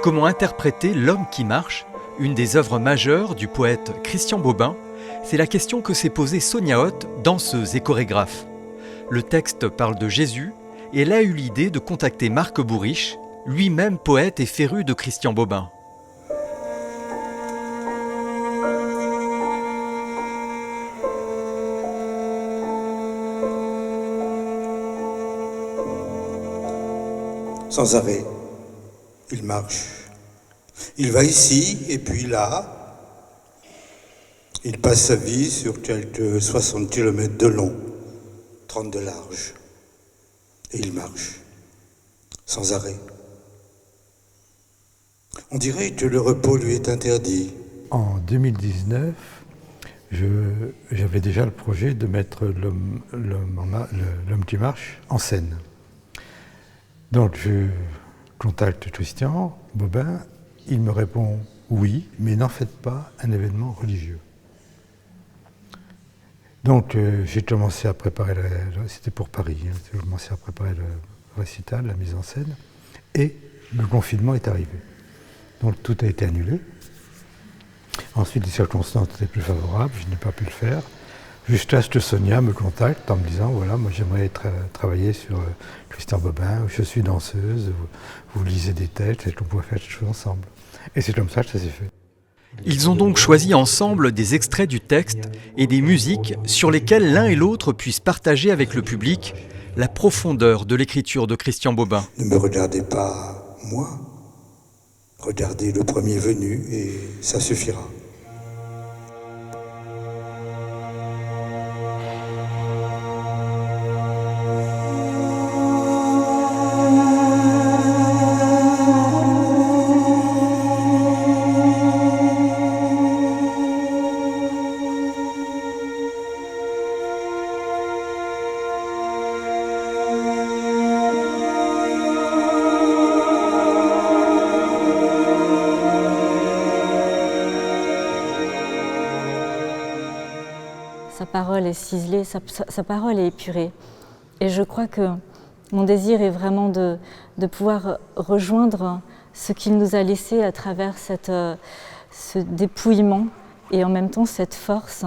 Comment interpréter L'homme qui marche, une des œuvres majeures du poète Christian Bobin? C'est la question que s'est posée Sonia Hoth, danseuse et chorégraphe. Le texte parle de Jésus et elle a eu l'idée de contacter Marc Bourriche, lui-même poète et féru de Christian Bobin. Sans arrêt, il marche. Il va ici et puis là. Il passe sa vie sur quelques 60 km de long, 30 de large. Et il marche, sans arrêt. On dirait que le repos lui est interdit. En 2019, j'avais déjà le projet de mettre l'homme qui marche en scène. Donc je contacte Christian Bobin, il me répond oui, mais n'en faites pas un événement religieux. Donc j'ai commencé à préparer, c'était pour Paris, j'ai commencé à préparer le récital, la mise en scène, et le confinement est arrivé. Donc tout a été annulé. Ensuite les circonstances étaient plus favorables, je n'ai pas pu le faire. Jusqu'à ce que Sonia me contacte en me disant voilà, moi j'aimerais travailler sur Christian Bobin, je suis danseuse, vous lisez des textes, est-ce qu'on pourrait faire quelque chose ensemble? Et c'est comme ça que ça s'est fait. Ils ont donc choisi ensemble des extraits du texte et des musiques sur lesquelles l'un et l'autre puissent partager avec le public la profondeur de l'écriture de Christian Bobin. Ne me regardez pas moi, regardez le premier venu et ça suffira. Sa parole est ciselée, sa parole est épurée. Et je crois que mon désir est vraiment de pouvoir rejoindre ce qu'il nous a laissé à travers ce dépouillement et en même temps cette force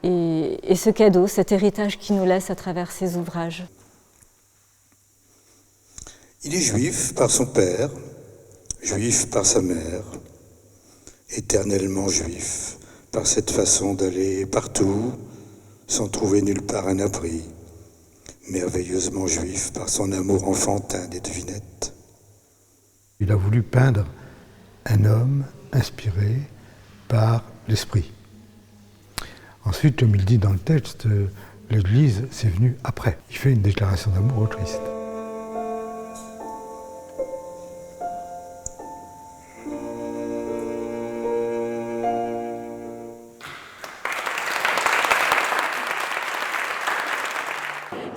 et ce cadeau, cet héritage qu'il nous laisse à travers ses ouvrages. Il est juif par son père, juif par sa mère, éternellement juif par cette façon d'aller partout, sans trouver nulle part un abri, merveilleusement juif par son amour enfantin des devinettes. Il a voulu peindre un homme inspiré par l'esprit. Ensuite, comme il dit dans le texte, l'Église, c'est venu après. Il fait une déclaration d'amour au Christ.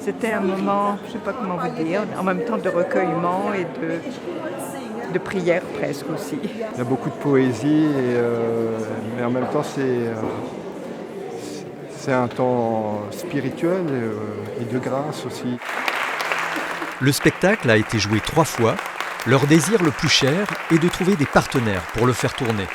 C'était un moment, je ne sais pas comment vous dire, en même temps de recueillement et de prière presque aussi. Il y a beaucoup de poésie, mais en même temps c'est un temps spirituel et de grâce aussi. Le spectacle a été joué 3 fois. Leur désir le plus cher est de trouver des partenaires pour le faire tourner.